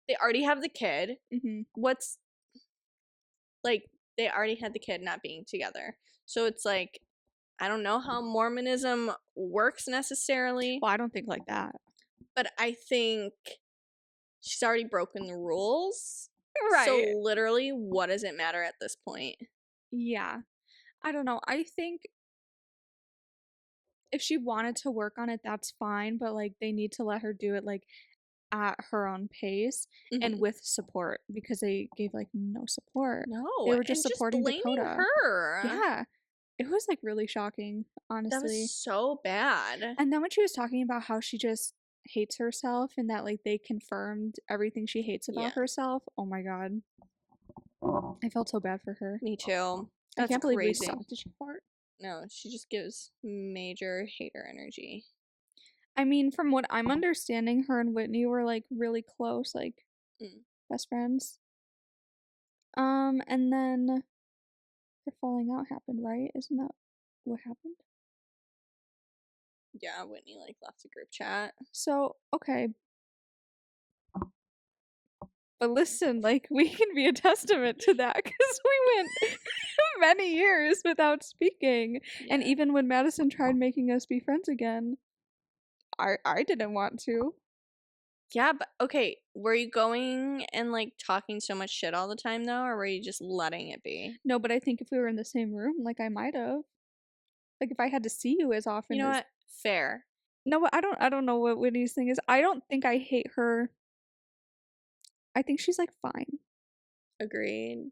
they already have the kid. Mm-hmm. What's like they already had the kid not being together. So it's like I don't know how Mormonism works necessarily, Well, I don't think like that. but I think she's already broken the rules. So Right. literally, what does it matter at this point? Yeah. I don't know. I think if she wanted to work on it, that's fine, but like they need to let her do it like at her own pace and Mm-hmm. with support because they gave like no support. They No, were just and just supporting blaming Dakota. her. Yeah. It was like really shocking, That was honestly. so bad. And then when she was talking about how she just hates herself and that like they confirmed everything she hates about Yeah, herself, oh my god. I felt so bad for her. me too. I That's can't believe we crazy. saw. Did she fart? No, she just gives major hater energy. I mean, from what I'm understanding, her and Whitney were like really close, like Mm. best friends. And then their falling out happened, right? Isn't that what happened? Yeah, Whitney like left the group chat. So, okay. But listen, like, we can be a testament to that because we went many years without speaking. And Yeah. even when Madison tried making us be friends again, I didn't want to. Yeah, but okay, were you going and like talking so much shit all the time though, or were you just letting it be? No, but I think if we were in the same room, like, I might have. Like, if I had to see you as You often know as. what? Fair. No, but I don't know what Whitney's thing is. I don't think I hate her. I think she's like fine. Agreed.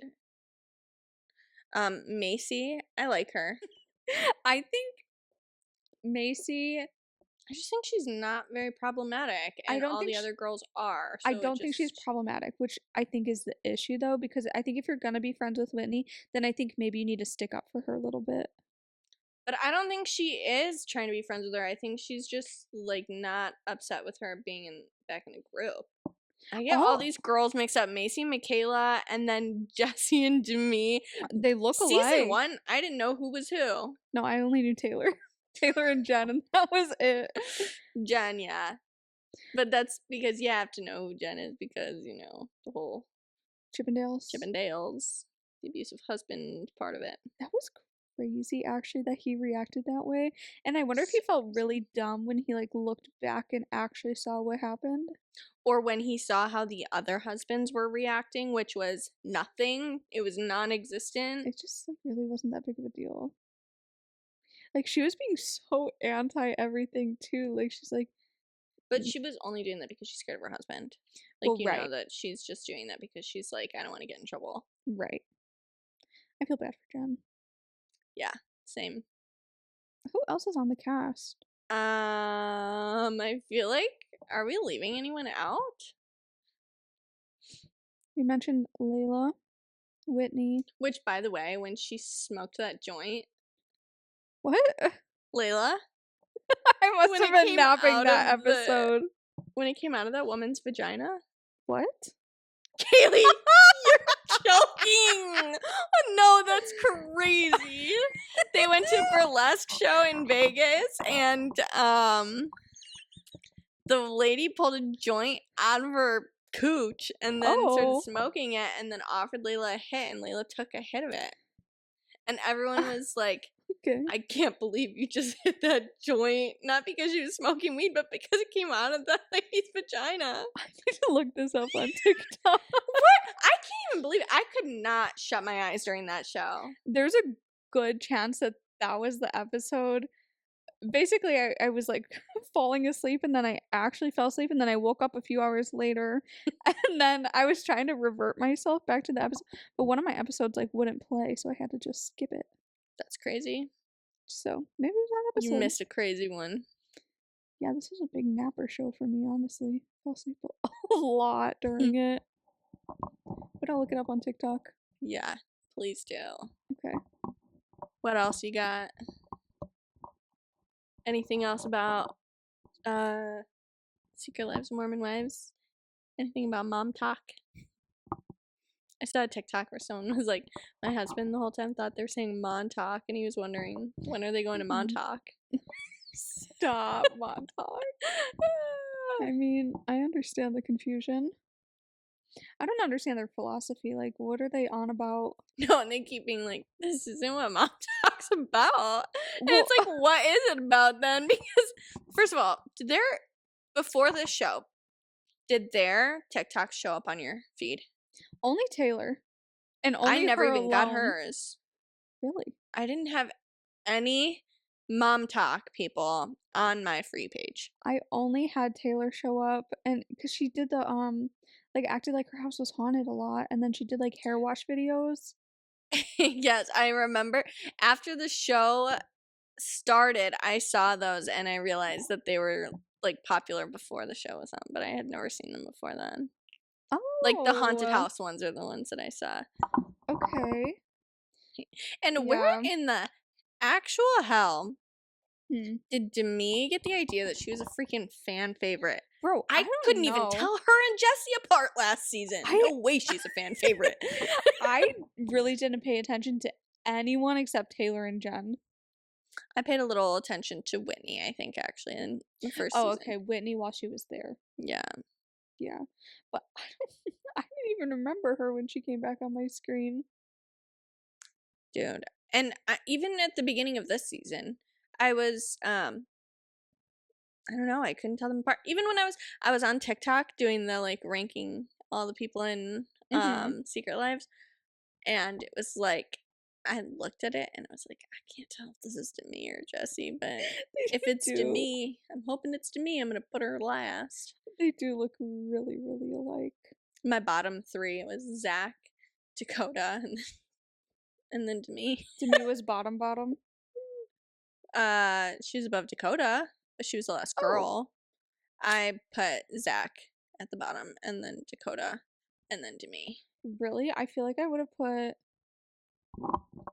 Macy, I like her. I think Macy, I just think she's not very problematic, I and don't all think the other girls are. I So it don't think she's just. problematic, which I think is the issue though, because I think if you're gonna be friends with Whitney, then I think maybe you need to stick up for her a little bit. But I don't think she is trying to be friends with her. I think she's just like not upset with her being back in the group. I get all these girls mixed up. Macy and Michaela, and then Jesse and Demi. They look alike. Season 1, I didn't know who was who. No, I only knew Taylor. Taylor and Jen, and that was it. Jen, yeah. But that's because you have to know who Jen is because, you know, the whole Chippendales. The abusive husband part of it. That was crazy, actually, that he reacted that way. And I wonder if he felt really dumb when he, like, looked back and actually saw what happened. Or when he saw how the other husbands were reacting, which was nothing. It was non-existent. It just, like, really wasn't that big of a deal. Like, she was being so anti-everything, too. Like, she's like... But she was only doing that because she's scared of her husband. Like, Well, you right. know that she's just doing that because she's like, I don't want to get in trouble. Right. I feel bad for Jen. Yeah, same. Who else is on the cast? I feel like, are we leaving anyone out? We mentioned Layla, Whitney. Which, by the way, when she smoked that joint, What? Layla, I must when have it been came napping out that of the- episode. when it came out of that woman's vagina, What? Kailee, you're joking. No, that's crazy. They went to a burlesque show in Vegas, and the lady pulled a joint out of her cooch and then started smoking it, and then offered Layla a hit, and Layla took a hit of it, and everyone was like, Okay. I can't believe you just hit that joint. Not because she was smoking weed, but because it came out of that lady's vagina. I need to look this up on TikTok. What? I can't even believe it. I could not shut my eyes during that show. There's a good chance that that was the episode. Basically, I was like falling asleep, and then I actually fell asleep, and then I woke up a few hours later, and then I was trying to revert myself back to the episode, but one of my episodes like wouldn't play, so I had to just skip it. That's crazy. So maybe it was that episode. You missed a crazy one. Yeah, this was a big napper show for me, honestly. I fell asleep a lot during it. But I'll look it up on TikTok. Yeah, please do. Okay. What else you got? Anything else about Secret Lives of Mormon Wives? Anything about mom talk? I saw a TikTok where someone was like, my husband the whole time thought they were saying Montauk, and he was wondering, when are they going to Montauk? Stop, Montauk. I mean, I understand the confusion. I don't understand their philosophy. Like, what are they on about? No, and they keep being like, this isn't what mom talks about. And it's like, what is it about then? Because, first of all, before this show, did their TikToks show up on your feed? Only Taylor. And only I never her even got alone. hers. Really? I didn't have any mom talk people on my free page. I only had Taylor show up, and because she did the like acted like her house was haunted a lot, and then she did like hair wash videos. Yes, I remember after the show started, I saw those and I realized that they were like popular before the show was on, but I had never seen them before then. Oh, Like the haunted house ones are the ones that I saw. Okay. And where in the actual hell Hmm. did Demi get the idea that she was a freaking fan favorite? Bro, I couldn't even tell her and Jessie apart last season. No way she's a fan favorite. I really didn't pay attention to anyone except Taylor and Jen. I paid a little attention to Whitney, I think, actually, in the first season. Oh, okay, Whitney while she was there. Yeah. Yeah. But I didn't even remember her when she came back on my screen. Dude. And even at the beginning of this season, I was I don't know, I couldn't tell them apart. Even when I was on TikTok doing the like ranking all the people in Secret Lives, and it was like I looked at it and I was like, I can't tell if this is Demi or Jessie, but if it's Demi, I'm hoping it's Demi. I'm gonna put her last. They do look really, really alike. My bottom three was Zach, Dakota, and then Demi. Demi was bottom. She was above Dakota, but she was the last girl. I put Zach at the bottom, and then Dakota, and then Demi. Really? I feel like I would have put.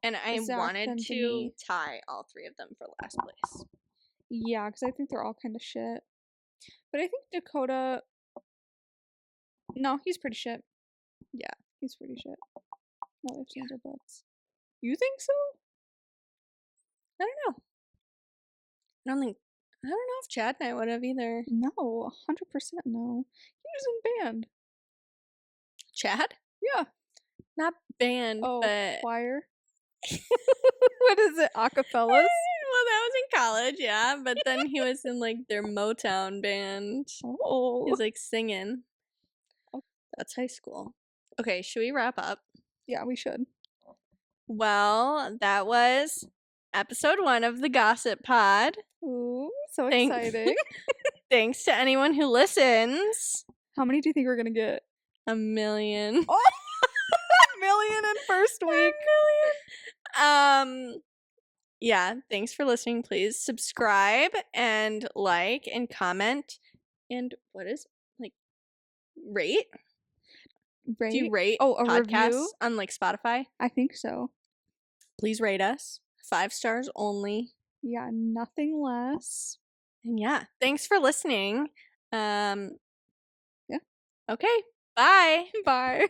And I Zach, wanted to Demi. tie all three of them for last place. Yeah, because I think they're all kind of shit. But I think Dakota. No, he's pretty shit. Yeah. He's pretty shit. No ifs, ands, or buts. You think so? I don't know. I don't know if Chad and I would have either. No, 100% no. He was in band. Chad? Yeah. Not band, Oh, but choir. What is it? Acapellas? well, that was in college, yeah. But then he was in like their Motown band. He Oh. was like singing. Oh. That's high school. Okay, should we wrap up? Yeah, we should. Well, that was episode 1 of the Gossip Pod. Ooh, so Thank- exciting. Thanks to anyone who listens. How many do you think we're gonna get? 1 million. Oh! 1 million in first week. 1 million. Yeah, thanks for listening. Please subscribe and like and comment. And what is like rate? Rate? Do you rate a podcasts review? on like Spotify? I think so. Please rate us. 5 stars only. Yeah, nothing less. And yeah, thanks for listening. Yeah. Okay. Bye. Bye.